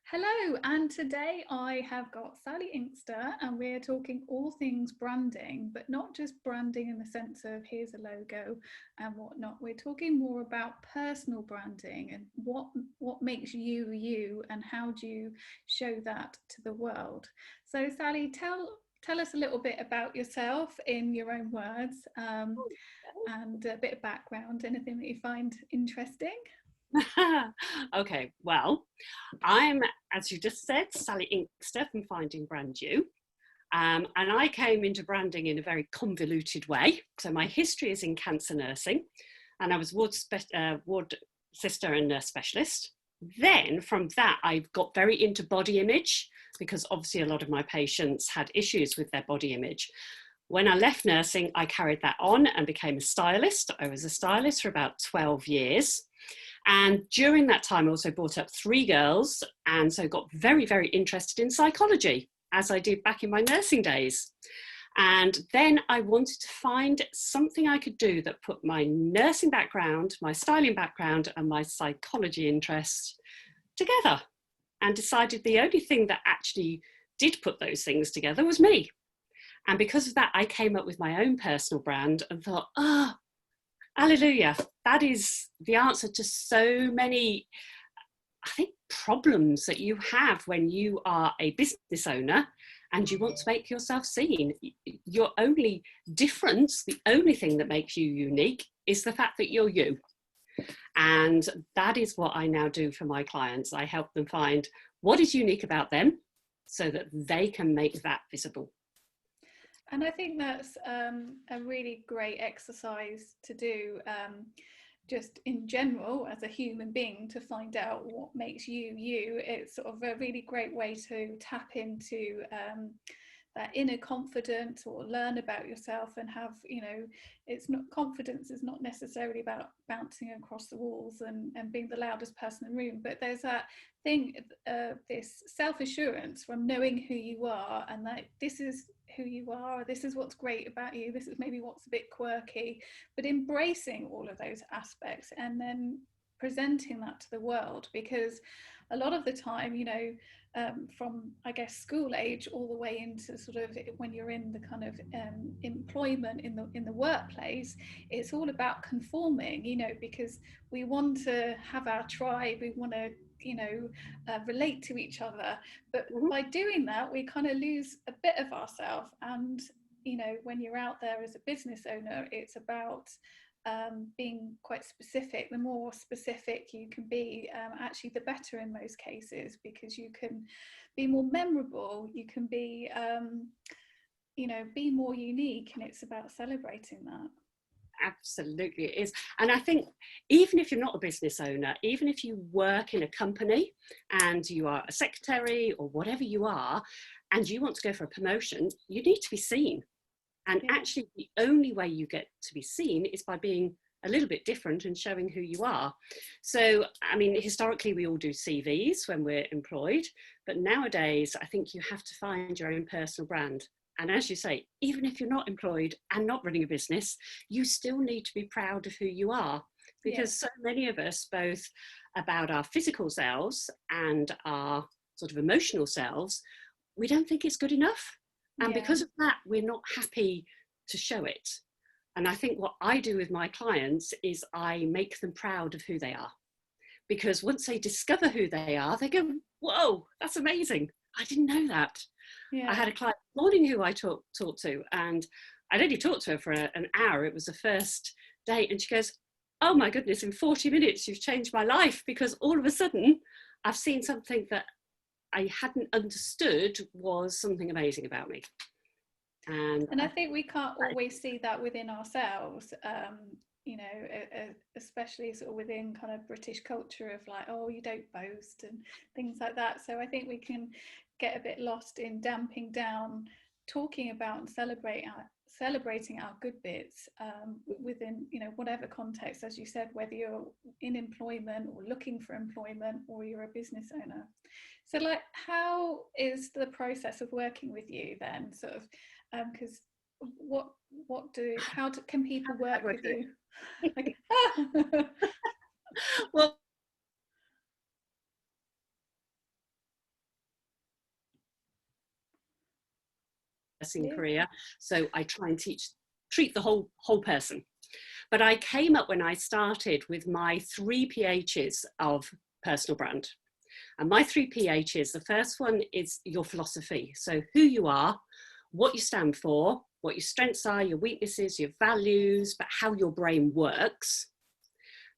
Hello, and today I have got Sally Inkster, and we're talking all things branding, but not just branding in the sense of here's a logo and whatnot. We're talking more about personal branding and what makes you you, and how do you show that to the world. So, Sally, tell us a little bit about yourself in your own words, and a bit of background, anything that you find interesting. Okay, well, I'm, as you just said, Sally Inkster from Finding Brand You. And I came into branding in a very convoluted way. So my history is in cancer nursing, and I was ward sister and nurse specialist. Then from that, I got very into body image because obviously a lot of my patients had issues with their body image. When I left nursing, I carried that on and became a stylist. I was a stylist for about 12 years. And during that time, I also brought up 3 girls, and so got very, very interested in psychology, as I did back in my nursing days. And then I wanted to find something I could do that put my nursing background, my styling background, and my psychology interest together, and decided the only thing that actually did put those things together was me. And because of that, I came up with my own personal brand and thought, hallelujah, that is the answer to so many, I think, problems that you have when you are a business owner and you want to make yourself seen. Your only difference, the only thing that makes you unique, is the fact that you're you. And that is what I now do for my clients. I help them find what is unique about them so that they can make that visible. And I think that's a really great exercise to do, just in general as a human being, to find out what makes you you. It's sort of a really great way to tap into that inner confidence, or learn about yourself and have, it's not, confidence is not necessarily about bouncing across the walls and being the loudest person in the room, but there's that thing, this self-assurance from knowing who you are, and that this is who you are, this is what's great about you, this is maybe what's a bit quirky, but embracing all of those aspects and then presenting that to the world. Because a lot of the time, from, I guess, school age all the way into sort of when you're in the kind of employment in the workplace, it's all about conforming, because we want to have our tribe, we want to relate to each other, but by doing that we kind of lose a bit of ourselves. And when you're out there as a business owner, it's about being quite specific. The more specific you can be, actually the better in most cases, because you can be more memorable, you can be be more unique, and it's about celebrating that. Absolutely, it is. And I think even if you're not a business owner, even if you work in a company and you are a secretary or whatever you are, and you want to go for a promotion, you need to be seen. And actually, the only way you get to be seen is by being a little bit different and showing who you are. So, I mean, historically, we all do CVs when we're employed, but nowadays, I think you have to find your own personal brand. And as you say, even if you're not employed and not running a business, you still need to be proud of who you are, because so many of us, both about our physical selves and our sort of emotional selves, we don't think it's good enough. And because of that, we're not happy to show it. And I think what I do with my clients is I make them proud of who they are. Because once they discover who they are, they go, whoa, that's amazing. I didn't know that. I had a client this morning who I talked to, and I'd only talked to her for an hour. It was the first date. And she goes, oh my goodness, in 40 minutes, you've changed my life, because all of a sudden I've seen something that I hadn't understood was something amazing about me. And I think we can't always see that within ourselves, especially sort of within kind of British culture of like, oh, you don't boast and things like that. So I think we can get a bit lost in damping down, talking about and celebrating our good bits, within whatever context, as you said, whether you're in employment or looking for employment, or you're a business owner. So like, how is the process of working with you then, sort of, because can people work with you? Like, well, hairdressing career. So I try and treat the whole person. But I came up when I started with my 3 PHs of personal brand. And my 3 PHs, the first one is your philosophy. So who you are, what you stand for, what your strengths are, your weaknesses, your values, but how your brain works.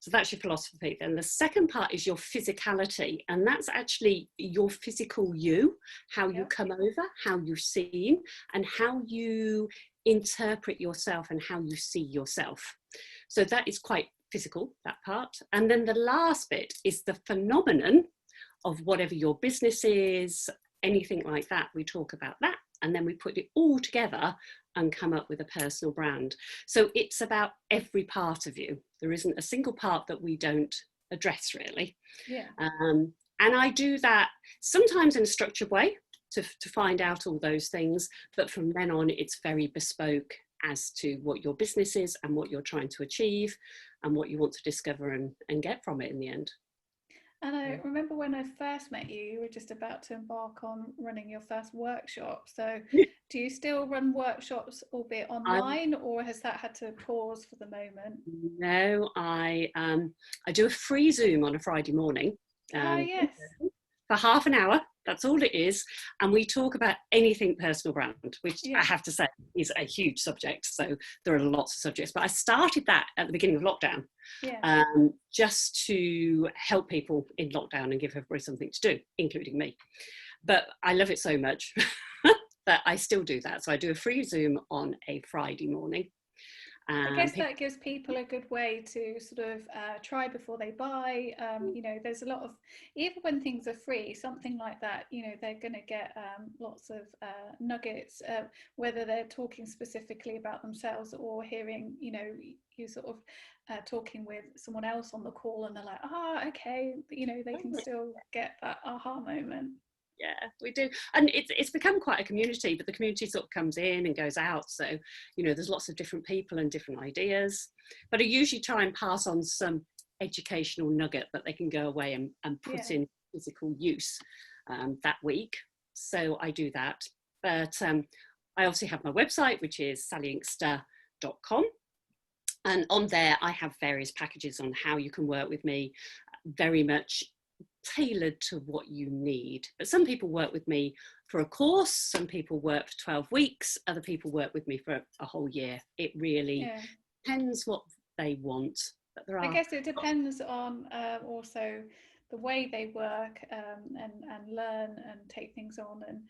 So that's your philosophy. Then the second part is your physicality, and that's actually your physical you, how you come over, how you're seen, and how you interpret yourself and how you see yourself. So that is quite physical, that part. And then the last bit is the phenomenon of whatever your business is, anything like that. We talk about that, and then we put it all together and come up with a personal brand. So it's about every part of you. There isn't a single part that we don't address, really. And I do that sometimes in a structured way to find out all those things, but from then on it's very bespoke as to what your business is and what you're trying to achieve and what you want to discover and get from it in the end. And I remember when I first met you, you were just about to embark on running your first workshop. So do you still run workshops, albeit online, or has that had to pause for the moment? No, I do a free Zoom on a Friday morning. Yes. For half an hour, that's all it is. And we talk about anything personal brand, which I have to say is a huge subject. So there are lots of subjects, but I started that at the beginning of lockdown, just to help people in lockdown and give everybody something to do, including me. But I love it so much that I still do that. So I do a free Zoom on a Friday morning. I guess that gives people a good way to sort of try before they buy. You know, there's a lot of, even when things are free, something like that, you know, they're going to get lots of nuggets, whether they're talking specifically about themselves or hearing, you know, you sort of talking with someone else on the call and they're like, okay, you know, they can still get that aha moment. Yeah, we do. And it's become quite a community, but the community sort of comes in and goes out. So, you know, there's lots of different people and different ideas. But I usually try and pass on some educational nugget that they can go away and put in physical use that week. So I do that. But I also have my website, which is sallyinkster.com. And on there, I have various packages on how you can work with me, very much tailored to what you need. But some people work with me for a course, some people work for 12 weeks, other people work with me for a whole year. It really depends what they want. But I guess it depends on also the way they work and learn and take things on, and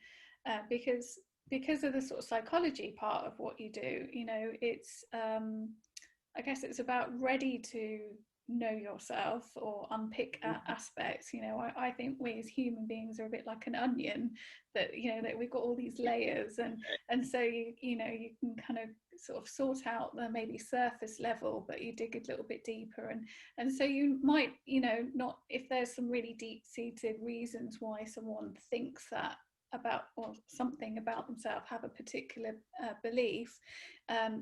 because of the sort of psychology part of what you do, you know, it's I guess it's about ready to know yourself or unpick aspects. You know, I think we as human beings are a bit like an onion, that, you know, that we've got all these layers, and so you know, you can kind of sort of sort out the maybe surface level, but you dig a little bit deeper, and so you might, you know, not, if there's some really deep-seated reasons why someone thinks that about or something about themselves, have a particular belief,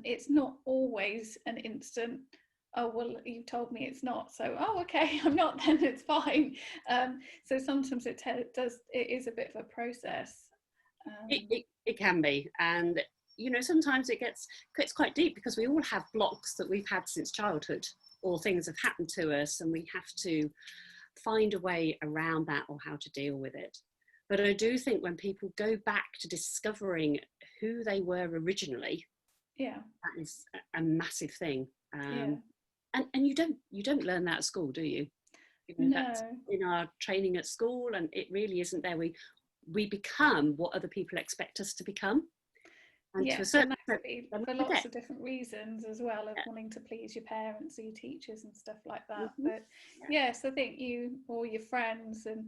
it's not always an instant, oh well, you told me it's not, so okay, I'm not, then it's fine. So sometimes it is a bit of a process. It can be, and you know, sometimes it gets quite deep, because we all have blocks that we've had since childhood, or things have happened to us and we have to find a way around that or how to deal with it. But I do think when people go back to discovering who they were originally, that is a massive thing. And you don't learn that at school, do you? You know, no. That's in our training at school, and it really isn't there. We become what other people expect us to become. And to a certain extent, for lots of different reasons as well, of wanting to please your parents or your teachers and stuff like that. But yes, I think you or your friends, and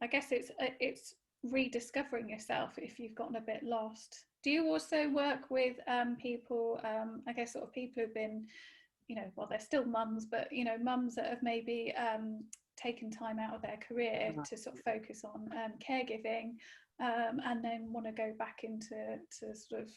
I guess it's rediscovering yourself if you've gotten a bit lost. Do you also work with people, I guess sort of people who've been, you know, well, they're still mums, but, you know, mums that have maybe taken time out of their career to sort of focus on caregiving, and then want to go back into sort of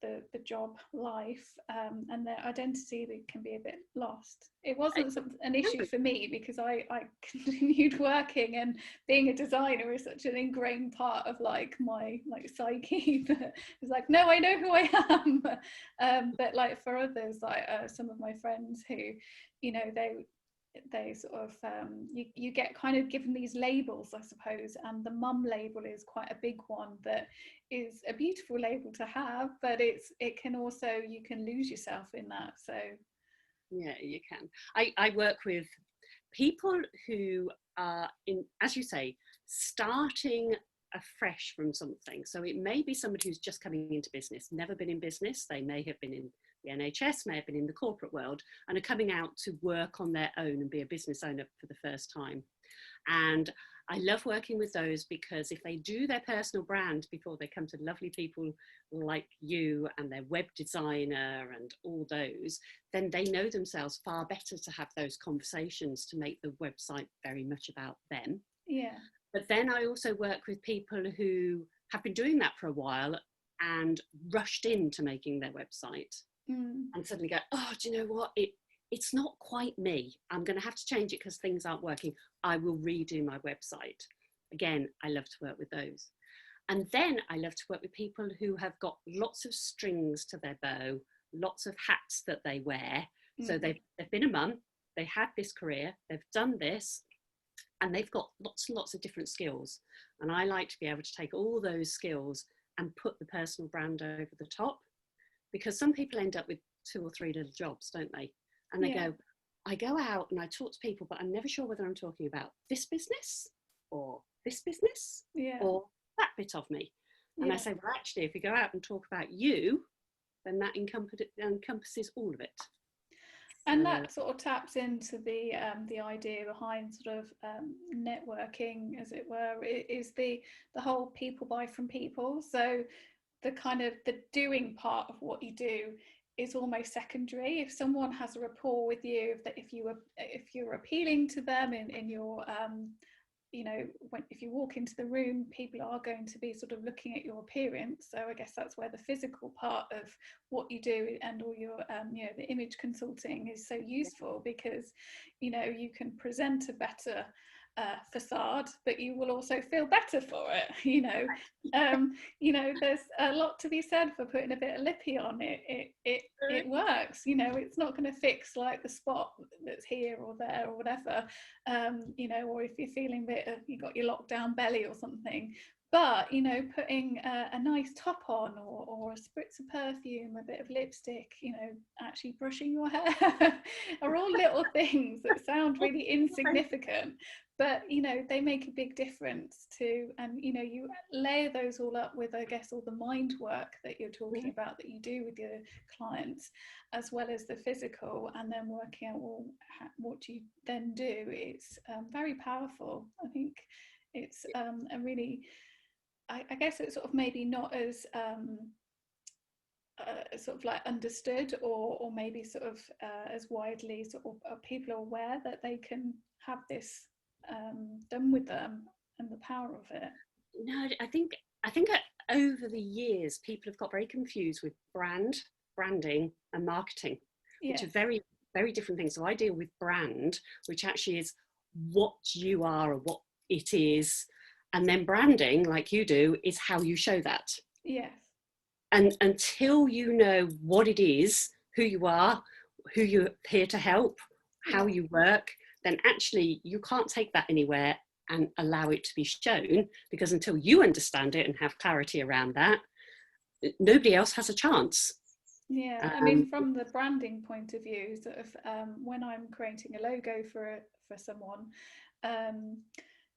the job life, and their identity can be a bit lost. It wasn't an issue for me because I continued working, and being a designer is such an ingrained part of like my like psyche that it's like, no, I know who I am. But like for others, like some of my friends who, you know, they sort of you get kind of given these labels, I suppose, and the mum label is quite a big one that is a beautiful label to have, but it can also, you can lose yourself in that. So yeah, you can. I work with people who are in, as you say, starting afresh from something. So it may be somebody who's just coming into business, never been in business. They may have been in the NHS, may have been in the corporate world, and are coming out to work on their own and be a business owner for the first time. And I love working with those because if they do their personal brand before they come to lovely people like you and their web designer and all those, then they know themselves far better to have those conversations to make the website very much about them. yeah. But then I also work with people who have been doing that for a while and rushed into making their website and suddenly go, oh, do you know what? It's not quite me. I'm going to have to change it because things aren't working. I will redo my website. Again, I love to work with those. And then I love to work with people who have got lots of strings to their bow, lots of hats that they wear. So they've been a mum, they had this career, they've done this, and they've got lots and lots of different skills. And I like to be able to take all those skills and put the personal brand over the top, because some people end up with 2 or 3 little jobs, don't they? And they go, I go out and I talk to people, but I'm never sure whether I'm talking about this business or this business or that bit of me. And I say, well, actually, if we go out and talk about you, then that encompasses all of it. And that sort of taps into the idea behind sort of networking, as it were, is the whole people buy from people. So the kind of the doing part of what you do is almost secondary. If someone has a rapport with you, if you're appealing to them in your you know, if you walk into the room, people are going to be sort of looking at your appearance. So I guess that's where the physical part of what you do and all your you know, the image consulting is so useful, because you know, you can present a better facade, but you will also feel better for it. You know, there's a lot to be said for putting a bit of lippy on it. It works. You know, it's not going to fix like the spot that's here or there or whatever. You know, or if you're feeling a bit of, you got your lockdown belly or something. But you know, putting a nice top on, or a spritz of perfume, a bit of lipstick, you know, actually brushing your hair, are all little things that sound really insignificant, but you know, they make a big difference too. And you know, you layer those all up with, I guess, all the mind work that you're talking about that you do with your clients, as well as the physical, and then working out, well, what do you then do? It's very powerful. I think it's a really, I guess it's sort of maybe not as sort of like understood, or maybe sort of as widely sort of people are aware that they can have this done with them, and the power of it. No, I think over the years people have got very confused with branding, and marketing, which are very, very different things. So I deal with brand, which actually is what you are or what it is, and then branding, like you do, is how you show that. Yes. And until you know what it is, who you are, who you're here to help, how you work, then actually you can't take that anywhere and allow it to be shown, because until you understand it and have clarity around that, nobody else has a chance. Yeah, I mean, from the branding point of view, sort of when I'm creating a logo for someone,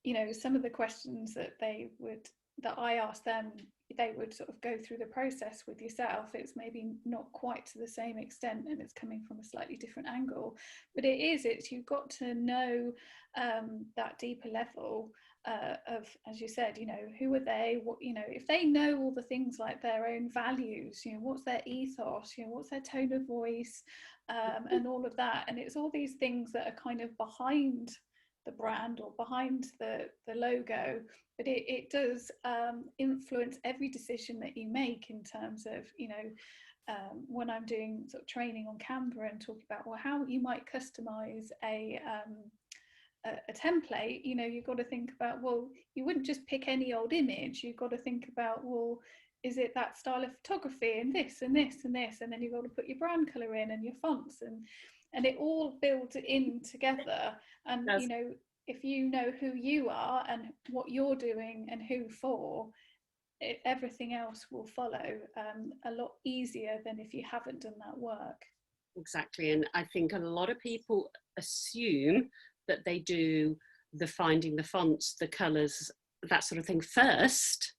you know, some of the questions that I ask them, they would sort of go through the process with yourself. It's maybe not quite to the same extent, and it's coming from a slightly different angle, but it's you've got to know that deeper level of, as you said, you know, who are they, what, you know, if they know all the things like their own values, you know, what's their ethos, you know, what's their tone of voice, and all of that. And it's all these things that are kind of behind the brand or behind the logo, but it does influence every decision that you make in terms of, you know, when I'm doing sort of training on Canva and talking about, well, how you might customize a template, you know, you've got to think about, well, you wouldn't just pick any old image. You've got to think about, well, is it that style of photography and this and this and this, and then you've got to put your brand color in and your fonts, and it all builds in together. And Yes. you know, if you know who you are and what you're doing and who for, everything else will follow a lot easier than if you haven't done that work. Exactly. And I think a lot of people assume that they do the finding the fonts, the colours, that sort of thing first.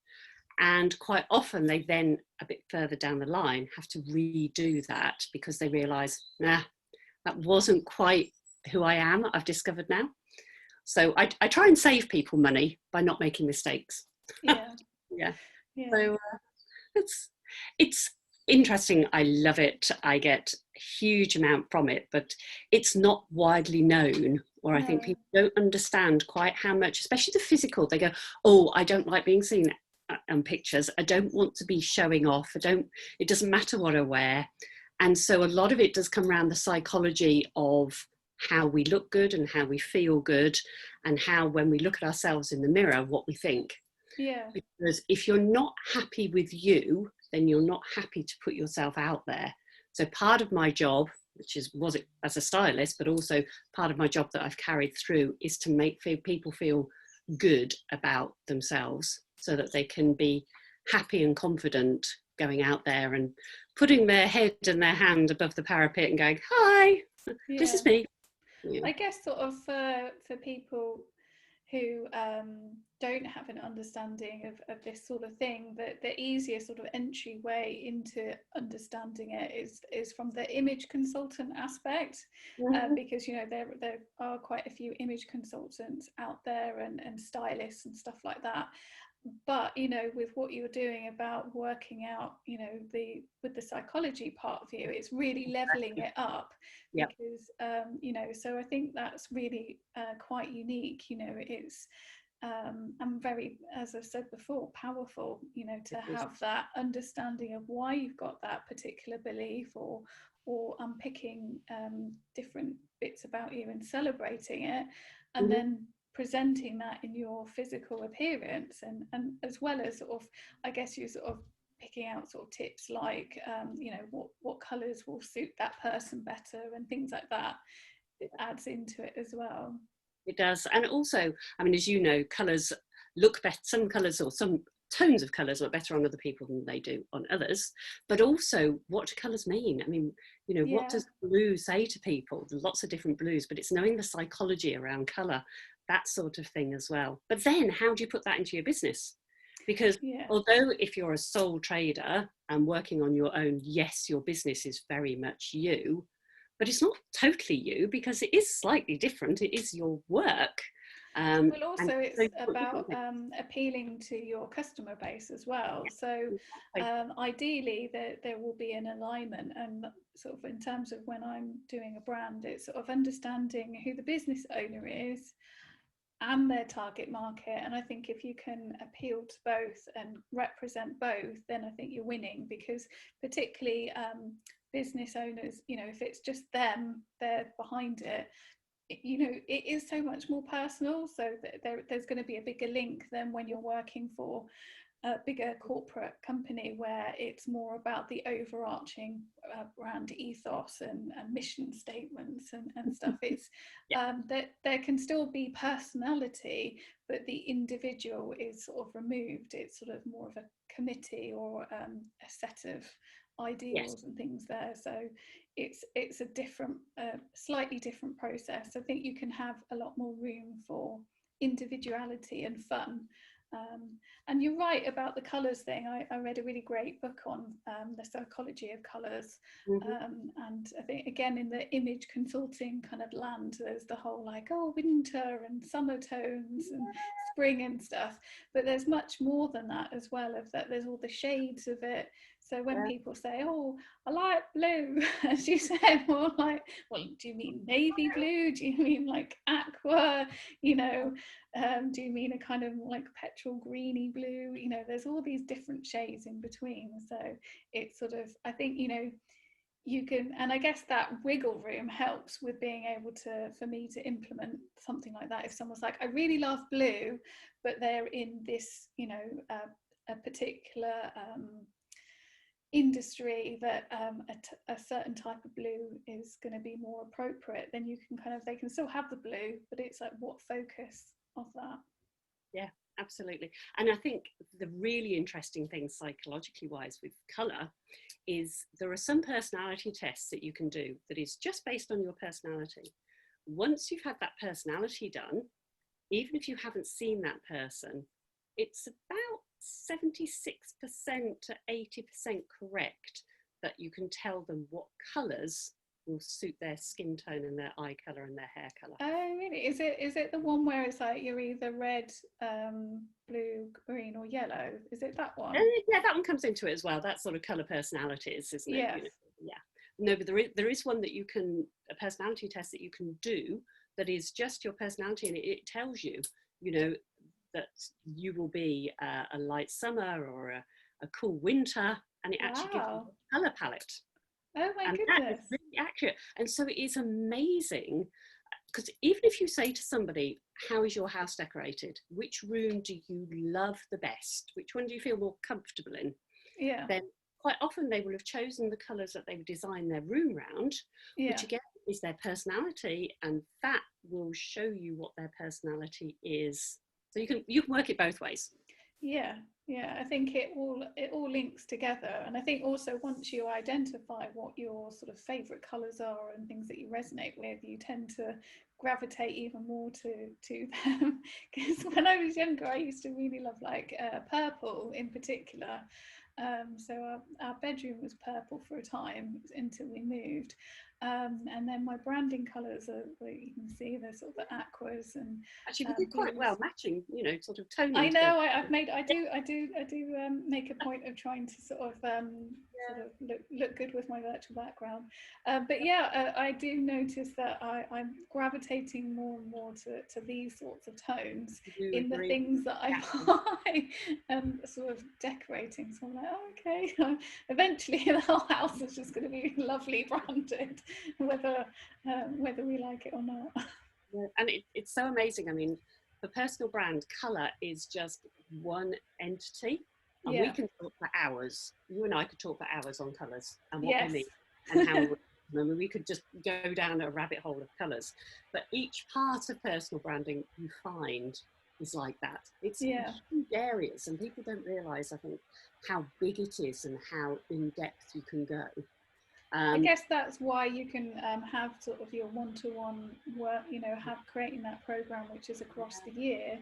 And quite often they then, a bit further down the line, have to redo that because they realise, nah, that wasn't quite who I am, I've discovered now. So I try and save people money by not making mistakes. Yeah. Yeah. Yeah. So it's interesting. I love it. I get a huge amount from it, but it's not widely known, or I think No. people don't understand quite how much, especially the physical. They go, oh, I don't like being seen on pictures. I don't want to be showing off. It doesn't matter what I wear. And so a lot of it does come around the psychology of how we look good and how we feel good, and how, when we look at ourselves in the mirror, what we think. Yeah. Because if you're not happy with you, then you're not happy to put yourself out there. So part of my job, which was it as a stylist, but also part of my job that I've carried through, is to make people feel good about themselves so that they can be happy and confident going out there and putting their head and their hand above the parapet and going, hi, this Yeah. is me. Yeah. I guess sort of for people who don't have an understanding of this sort of thing, that the easiest sort of entryway into understanding it is from the image consultant aspect, because you know there are quite a few image consultants out there and stylists and stuff like that. But you know, with what you're doing about working out, you know, with the psychology part of you, it's really leveling it up. Yep. Because you know, so I think that's really quite unique. You know, it's and very, as I've said before, powerful, you know, to have that understanding of why you've got that particular belief, or unpicking different bits about you and celebrating it, and then presenting that in your physical appearance, and as well as sort of, I guess, you sort of picking out sort of tips like you know, what colors will suit that person better and things like that. It adds into it as well. It does. And also, I mean, as you know, colours look better. Some colours, or some tones of colours, look better on other people than they do on others. But also, what do colours mean? I mean, you know, what does blue say to people? There's lots of different blues, but it's knowing the psychology around colour, that sort of thing as well. But then how do you put that into your business? Because although if you're a sole trader and working on your own, yes, your business is very much you, but it's not totally you, because it is slightly different. It is your work. Well, also it's about appealing to your customer base as well. So ideally there will be an alignment, and sort of in terms of when I'm doing a brand, it's sort of understanding who the business owner is and their target market. And I think if you can appeal to both and represent both, then I think you're winning, because particularly business owners, you know, if it's just them, they're behind it, you know, it is so much more personal. So there's going to be a bigger link than when you're working for a bigger corporate company, where it's more about the overarching brand ethos and mission statements and stuff. It's that there can still be personality, but the individual is sort of removed. It's sort of more of a committee or a set of ideals and things there. So it's a different, slightly different process. I think you can have a lot more room for individuality and fun. And you're right about the colours thing. I read a really great book on the psychology of colours. And I think, again, in the image consulting kind of land, there's the whole like, oh, winter and summer tones and spring and stuff, but there's much more than that as well, of that there's all the shades of it. So when people say, oh, I like blue, as you said, more like, well, do you mean navy blue? Do you mean like aqua? You know, do you mean a kind of like petrol greeny blue? You know, there's all these different shades in between. So it's sort of, I think, you know, you can, and I guess that wiggle room helps with being able to, for me to implement something like that. If someone's like, I really love blue, but they're in this, you know, a particular industry that a certain type of blue is going to be more appropriate, then you can kind of, they can still have the blue, but it's like what focus of that. Yeah, absolutely. And I think the really interesting thing psychologically wise with colour is there are some personality tests that you can do that is just based on your personality. Once you've had that personality done, even if you haven't seen that person, it's about 76% to 80% correct that you can tell them what colours will suit their skin tone and their eye colour and their hair colour. Oh, really? Is it the one where it's like you're either red, blue, green, or yellow? Is it that one? Yeah, that one comes into it as well. That sort of colour personalities, isn't it? Yes. You know, yeah. No, but there is one that you can, a personality test that you can do that is just your personality, and it tells you, you know, that you will be a light summer or a cool winter, and it actually gives you a colour palette. Oh my goodness. That is really accurate. And so it is amazing, because even if you say to somebody, how is your house decorated? Which room do you love the best? Which one do you feel more comfortable in? Yeah. Then quite often they will have chosen the colours that they would design their room round, which again is their personality, and that will show you what their personality is. So you can work it both ways. Yeah, I think it all links together, and I think also once you identify what your sort of favourite colours are and things that you resonate with, you tend to gravitate even more to them. Because when I was younger, I used to really love like purple in particular. So our bedroom was purple for a time until we moved. And then my branding colours are, well, you can see they're sort of the aquas and actually we did quite well matching, you know, sort of toning. I know I do make a point of trying to sort of look good with my virtual background, but yeah, I do notice that I'm gravitating more and more to these sorts of tones in the things that I buy and sort of decorating. So I'm like, oh, okay, eventually the whole house is just going to be lovely branded, whether we like it or not. Yeah, and it's so amazing. I mean, for personal brand, colour is just one entity, and we can talk for hours. You and I could talk for hours on colours and what they mean and how we could just go down a rabbit hole of colours. But each part of personal branding you find is like that. It's huge areas, and people don't realise, I think, how big it is and how in depth you can go. I guess that's why you can have sort of your one-to-one work, you know, have creating that program which is across the year,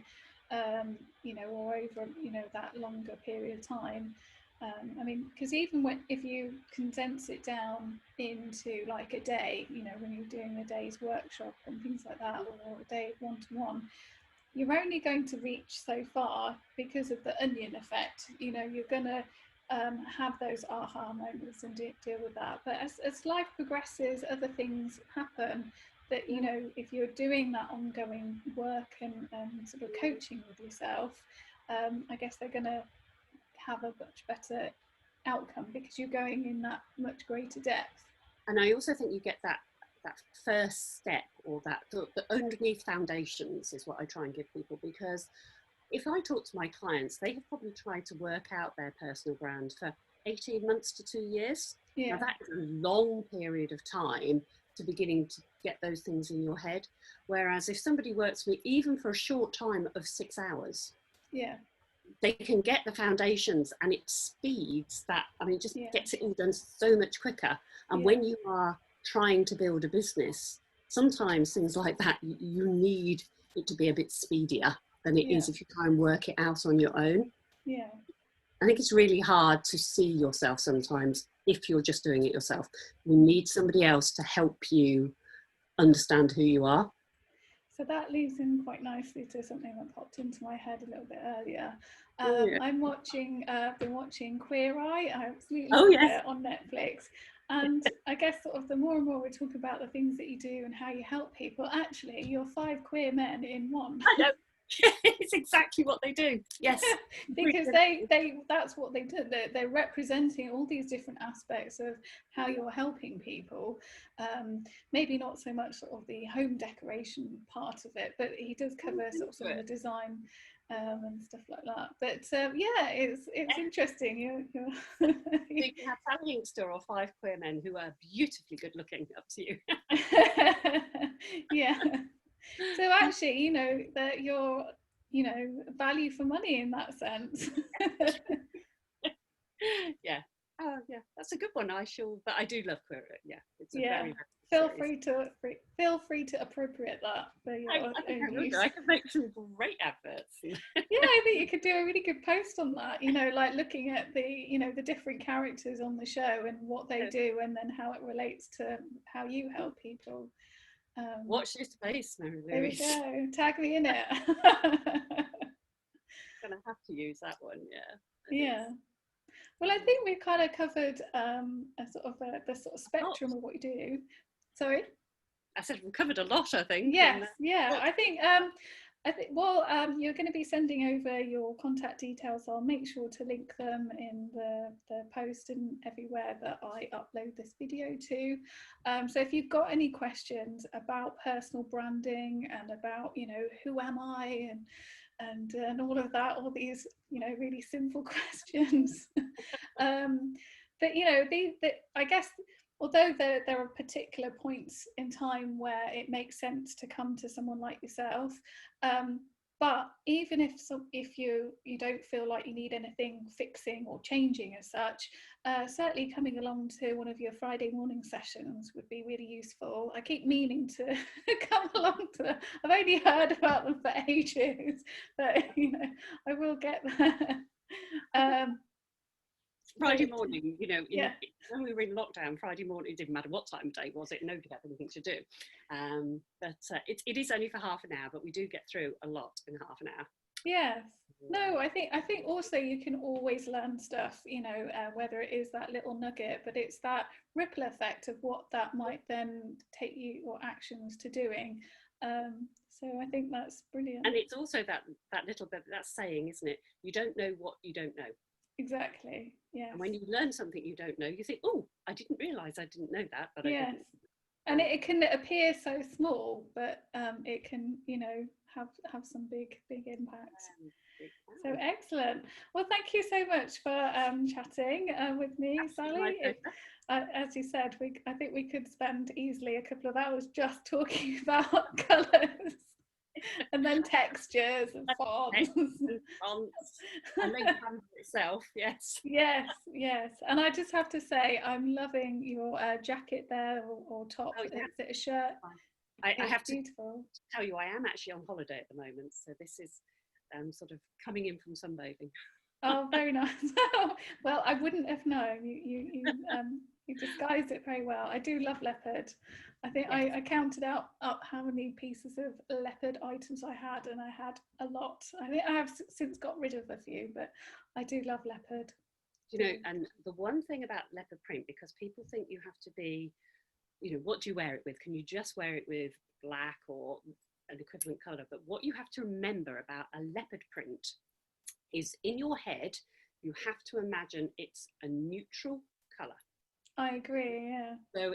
you know, or over, you know, that longer period of time. I mean, because even if you condense it down into like a day, you know, when you're doing a day's workshop and things like that, or a day one-to-one, you're only going to reach so far because of the onion effect. You know, you're going to have those aha moments and deal with that. But as life progresses, other things happen that, you know, if you're doing that ongoing work and sort of coaching with yourself, I guess they're going to have a much better outcome because you're going in that much greater depth. And I also think you get that first step, or that the underneath foundations is what I try and give people, because if I talk to my clients, they have probably tried to work out their personal brand for 18 months to 2 years. Now that is a long period of time to beginning to get those things in your head. Whereas if somebody works with me even for a short time of 6 hours, they can get the foundations, and it speeds that. I mean, it just gets it all done so much quicker. And when you are trying to build a business, sometimes things like that, you need it to be a bit speedier than it is if you try and work it out on your own. I think it's really hard to see yourself sometimes if you're just doing it yourself. You need somebody else to help you understand who you are. So that leads in quite nicely to something that popped into my head a little bit earlier. Oh, yeah. I'm watching, been watching Queer Eye. I absolutely Oh, love yes. it on Netflix. And I guess sort of the more and more we talk about the things that you do and how you help people, actually, you're 5 queer men in one. I know. It's exactly what they do. Yes. Because that's what they do. They're representing all these different aspects of how you're helping people. Maybe not so much sort of the home decoration part of it, but he does cover sort of some of the design and stuff like that. But yeah, it's interesting. So you can have Sally Inkster or 5 queer men who are beautifully good looking, up to you. Yeah. So actually, you know, that you're, you know, value for money in that sense. Yeah. Oh, yeah, that's a good one. But I do love queer. Yeah, it's a Yeah. very Feel free to appropriate that for your I think own I will do. use. I could make some great adverts. Yeah, I think you could do a really good post on that, you know, like looking at the, you know, the different characters on the show and what they do and then how it relates to how you help people. Watch this space, Mary There we Louise. go. Tag me in it. Gonna have to use that one, yeah. Yeah. Well, I think we've kind of covered a sort of the sort of spectrum of what you do. Sorry. I said we covered a lot, I think. Yes, yeah. I think well, you're going to be sending over your contact details. I'll make sure to link them in the post and everywhere that I upload this video to. So if you've got any questions about personal branding and about, you know, who am I and all of that, all these, you know, really simple questions. But you know, I guess although there are particular points in time where it makes sense to come to someone like yourself, but even if you don't feel like you need anything fixing or changing as such, certainly coming along to one of your Friday morning sessions would be really useful. I keep meaning to come along to them. I've only heard about them for ages, but you know, I will get there. Friday morning, you know, Yeah. when we were in lockdown, Friday morning, it didn't matter what time of day was it, nobody had anything to do. But it is only for half an hour, but we do get through a lot in half an hour. Yes. No, I think also you can always learn stuff, you know, whether it is that little nugget, but it's that ripple effect of what that might then take you or actions to doing. So I think that's brilliant. And it's also that little bit, that saying, isn't it? You don't know what you don't know. Exactly. Yes. And when you learn something you don't know, you think, oh, I didn't realise I didn't know that, but yes. I didn't. And it can appear so small, but it can, you know, have some big impact. So excellent. Well, thank you so much for chatting with me, Sally. As you said, I think we could spend easily a couple of hours just talking about colours. And then textures and fonts. And then Canva itself, yes. Yes. And I just have to say, I'm loving your jacket there or top. Oh, yeah. Is it a shirt? I have beautiful. to tell you, I am actually on holiday at the moment. So this is sort of coming in from sunbathing. Oh, very nice. Well, I wouldn't have known. You disguised it very well. I do love leopard. I think yes. I counted up how many pieces of leopard items I had, and I had a lot. I think I have since got rid of a few, but I do love leopard. You know, and the one thing about leopard print, because people think you have to be, you know, what do you wear it with? Can you just wear it with black or an equivalent colour? But what you have to remember about a leopard print is in your head, you have to imagine it's a neutral colour. I agree, yeah. So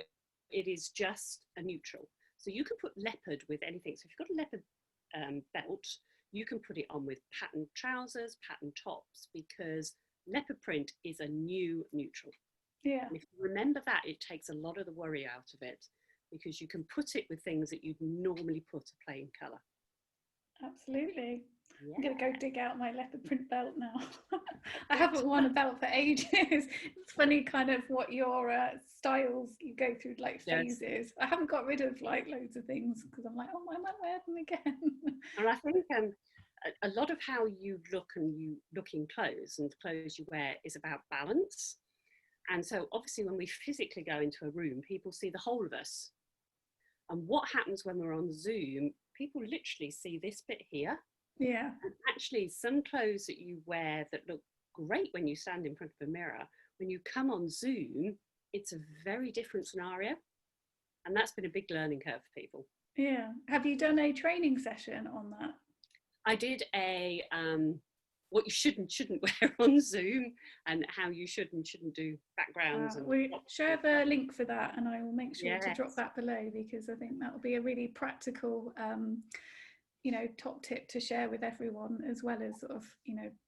it is just a neutral. So you can put leopard with anything. So if you've got a leopard belt, you can put it on with patterned trousers, patterned tops, because leopard print is a new neutral. Yeah. And if you remember that, it takes a lot of the worry out of it, because you can put it with things that you'd normally put a plain colour. Absolutely. Yeah. I'm going to go dig out my leopard print belt now. I haven't worn a belt for ages. It's funny kind of what your styles, you go through like phases. Yes. I haven't got rid of like loads of things because I'm like, oh, I might wear them again. And I think a lot of how you look and you look in clothes and the clothes you wear is about balance. And so obviously when we physically go into a room, people see the whole of us. And what happens when we're on Zoom people literally see this bit here. Yeah. And actually, some clothes that you wear that look great when you stand in front of a mirror, when you come on Zoom, it's a very different scenario. And that's been a big learning curve for people. Yeah. Have you done a training session on that? I did a what you should and shouldn't wear on Zoom, and how you should and shouldn't do backgrounds and We share the link for that, and I will make sure to yes. drop that below, because I think that will be a really practical top tip to share with everyone, as well as sort of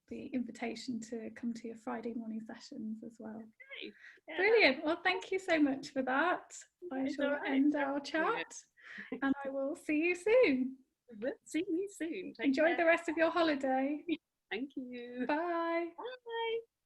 the invitation to come to your Friday morning sessions as well. Okay. Yeah, Brilliant. Well, thank you so much for that. I shall end our Thank chat, and I will see you soon. We'll see you soon. Take Enjoy care. the rest of your holiday. Thank you. Bye. Bye.